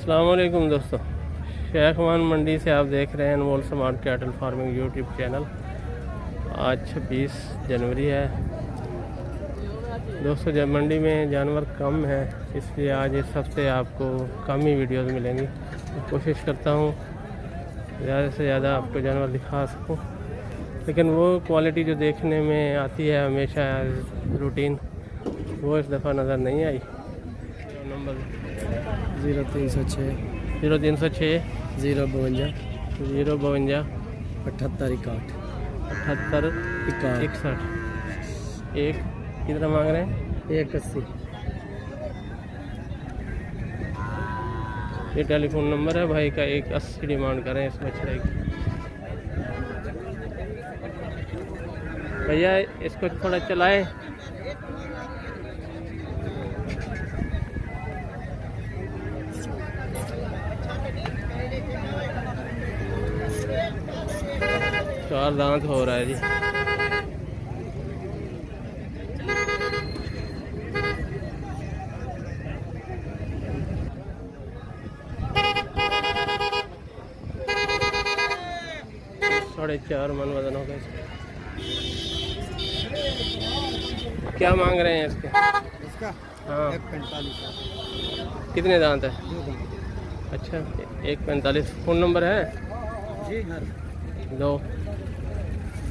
अस्सलाम वालेकुम दोस्तों, शेख मान मंडी से आप देख रहे हैं Anmol smart cattle farming YouTube channel. आज 26 जनवरी है दोस्तों। जब मंडी में जानवर कम है इसलिए आज इस हफ्ते आपको कम ही वीडियोस मिलेंगी। तो कोशिश करता हूँ ज़्यादा से ज़्यादा आपको जानवर दिखा सकूँ, लेकिन वो क्वालिटी जो देखने में आती है हमेशा रूटीन, वो इस दफ़ा नज़र नहीं आई। नंबर 0306 0306 052 052 78 78 61। एक कितना मांग रहे हैं? 180। ये टेलीफोन नंबर है भाई का। 180 डिमांड करें इस बछड़े की। भैया इसको थोड़ा चलाएं। चार दांत हो रहा है जी। साढ़े 4 मन वजन होगा इसका। क्या मांग रहे हैं इसका हाँ 145। कितने दांत है? 2 दांत। अच्छा 145। फ़ोन नंबर है? जी हाँ। दो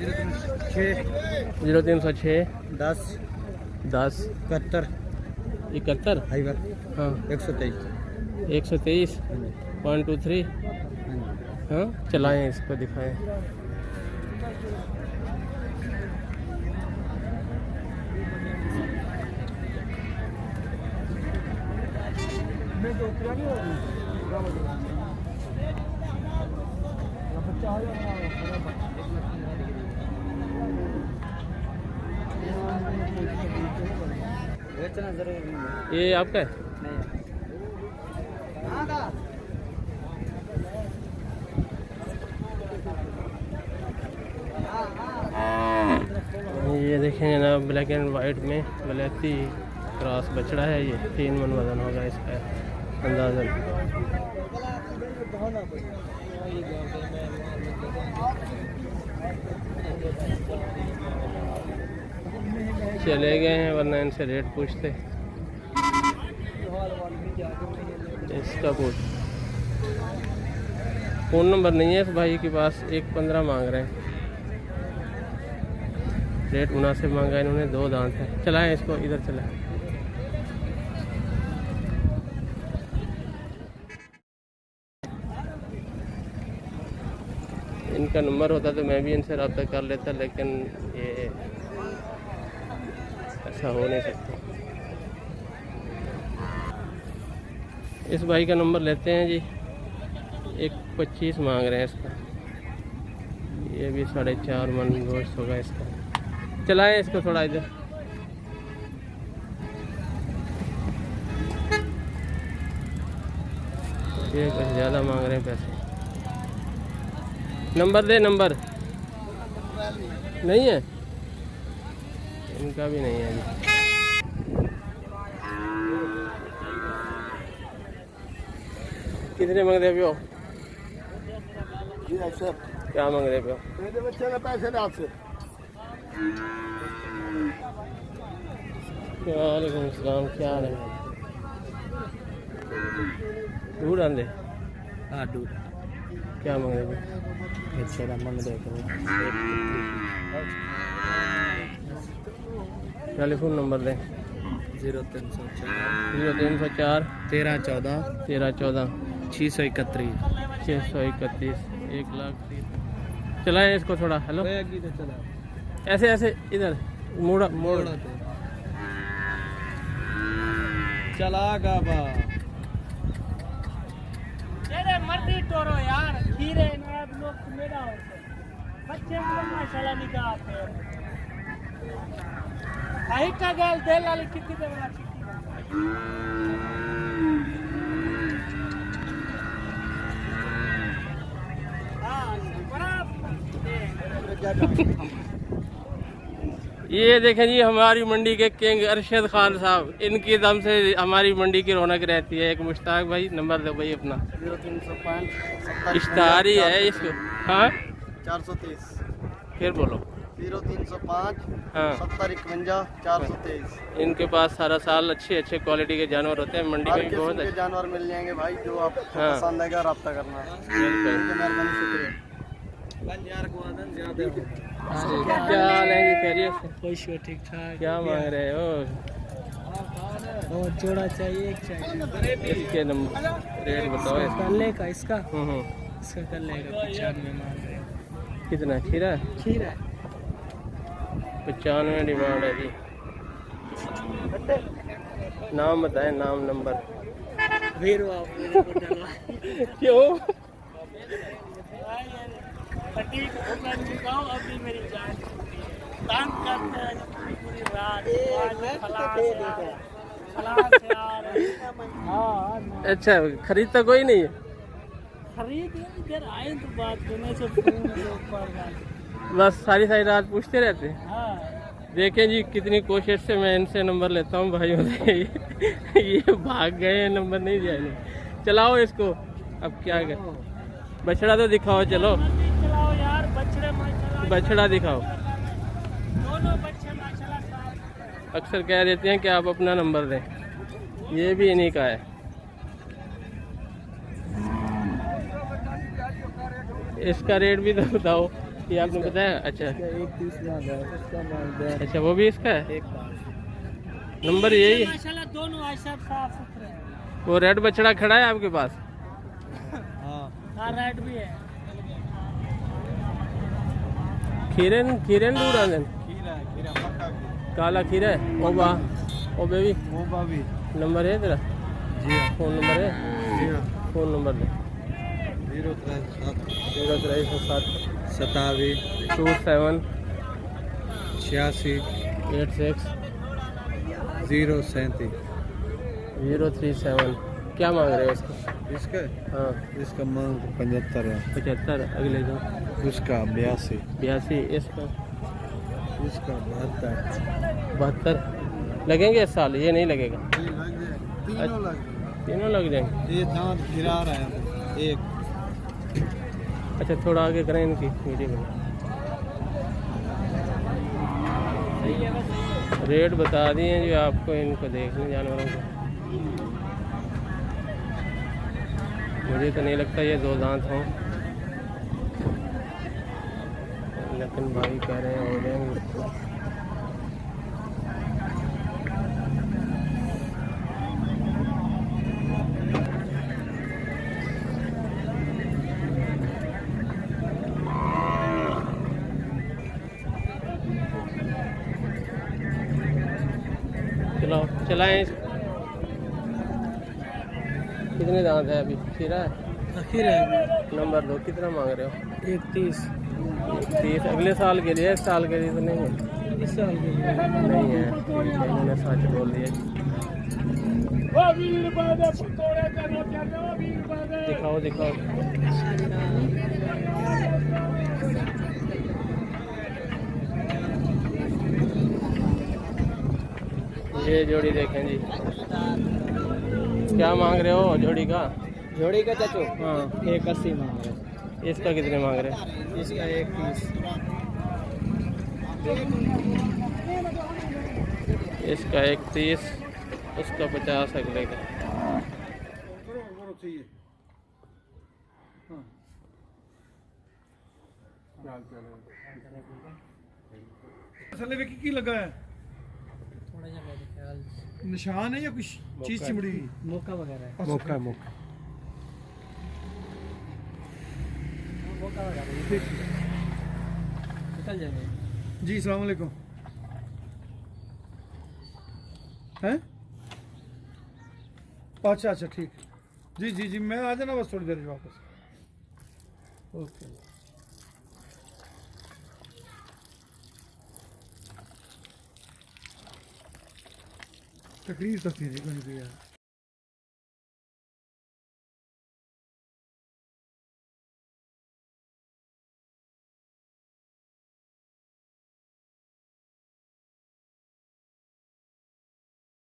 0306 10 71 71 हाइवर हाँ 123। 123 1 2 3 हाँ। चलाएं इसको, दिखाएं। ये आपका है? ये देखें ना, ब्लैक एंड वाइट में ब्लैकी क्रॉस बछड़ा है। ये 3 मन वजन होगा इसका अंदाज़न। चले गए हैं, वरना इनसे रेट पूछते। इसका पूछ फ़ोन नंबर नहीं है इस भाई के पास। 115 मांग रहे हैं, रेट 79 मांगा इन्होंने। 2 दांत है। चलाएं इसको, इधर चलाएं। इनका नंबर होता तो मैं भी इनसे रब्ता कर लेता, लेकिन ये ऐसा हो नहीं सकता। इस भाई का नंबर लेते हैं जी। 125 मांग रहे हैं इसका। ये भी 4.5 मन गोश्त होगा इसका। चलाएं इसको थोड़ा इधर। ये कुछ ज़्यादा मांग रहे हैं पैसे। नंबर दे। नंबर नहीं है इनका भी, नहीं है जी। कितने मांग रहे हो? क्या मांग रहे हो? मेरे बच्चे का पैसे ना आपसे। वालेकुम सलाम, क्या हाल है? दूध आंदे? हाँ दूध। क्या मांग रहे हो? अच्छा मन देखो। टेलीफोन नंबर दें। 0304 1314 631 1,31,30,000। चलाएं इसको थोड़ा। हेलो ऐसे ऐसे इधर मोड़ा मोड़। चला गा बा मर्दी टोरो यार। खीरे लोग मेरा बच्चे माशाल्लाह निकालते हैं। आई का गल दे लाली कितनी देना ये देखें जी हमारी मंडी के किंग अरशद खान साहब, इनकी दम से हमारी मंडी की रौनक रहती है। एक मुश्ताक भाई, नंबर दो भाई अपना। 0305 इश्तार ही है इसको। हाँ 423 फिर बोलो। 0305 हाँ 7051 423। इनके पास सारा साल अच्छे अच्छे क्वालिटी के जानवर होते हैं। मंडी हर में भी बहुत किस्म के जानवर मिल जाएंगे भाई, जो आपको हाँ। पसंद आएगा रब्ता करना। बिल्कुल। मेहरबानी, शुक्रिया। क्या हाल है जी, खैरियत से? खुश हो, ठीक ठाक। क्या मांग रहे हो? और जोड़ा चाहिए, एक चाहिए। इसके नंबर रेट बताओ इसका। कल्ले का इसका हम्म। इसका कल्ले का 95 मांग रहे हैं। कितना खीरा? खीरा 95 डिमांड है जी। नाम बताएं, नाम नंबर। वीरू आप मेरे को डरवा। क्यों? फटीक मैं चुकाऊं अभी मेरी जान। तंग करते हैं पूरी रात। खलास यार। हाँ अच्छा, खरीदता कोई नहीं है? खरीद इधर आए तो बात करने से फोन के ऊपर। बस सारी सारी रात पूछते रहते हैं। हाँ देखें जी कितनी कोशिश से मैं इनसे नंबर लेता हूँ भाइयों से। ये भाग गए हैं, नंबर नहीं दिया इन्हें। चलाओ इसको, अब क्या कर। बछड़ा तो दिखाओ, चलो चलाओ यार, बछड़े माशाल्लाह। बछड़ा दिखाओ। दोनों बच्चे माशाल्लाह। अक्सर कह देते हैं कि आप अपना नंबर दें, ये भी इन्हीं का है। इसका रेट भी तो बताओ, ये आपने बताया? अच्छा 130 मांग रहा है, उसका मांग दिया। अच्छा, वो भी इसका है। एक नंबर यही है। माशाल्लाह दोनों आयशा साफ सुथरे। वो रेड बछड़ा खड़ा है आपके पास? हाँ रेड भी है। खीरन खीरन दूर आनंद खीरा पक्का काला खीरा है। ओ वाह, ओ बेबी, वो भाभी। नंबर है तेरा? जी हाँ, फोन नंबर है? जी हाँ। फोन नंबर दे। 037 037 27 27 86 86 037। 037। क्या मांग रहे हो इसको? इसका हाँ इसका मांग 75 है। 75। अगले दो उसका 82। 82। इसका इसका 72। 72 लगेंगे इस साल? ये नहीं लगेगा? तीनों लग तीनों लग जाएंगे। ये दांत गिरा रहा है एक। अच्छा थोड़ा आगे करें इनकी वीडियो में। रेट बता दिए जो आपको इनको देखने जानवरों को। मुझे तो नहीं लगता ये दो दांत हों, लेकिन भाई कह रहे हैं हो जाएंगे। चलाओ, चलाएं। कितने दांत है अभी? खीरा है? आखिर है नंबर दो। कितना मांग रहे हो? 130। 30। अगले साल के लिए? इस साल के लिए तो नहीं है? इस साल के लिए नहीं है, मैंने सच बोल दिया। दिखाओ दिखाओ। ये जोड़ी देखें जी, क्या मांग रहे हो जोड़ी का? जोड़ी का चाचू हाँ 180 मांग रहे हैं। इसका कितने मांग रहे हैं? इसका 130। इसका 31, उसका 50 अगले का। की लगा है? थोड़ा सा मेरे ख्याल निशान है या कुछ चीज चिमड़ी? मौका वगैरह है। मौका मौका। मौका वगैरह निकल जाएंगे। जी सलाम अलैकुम। हैं? अच्छा अच्छा ठीक। जी जी जी मैं आ जाना बस थोड़ी देर में वापस। ओके। तकरीर तो थी नहीं यार।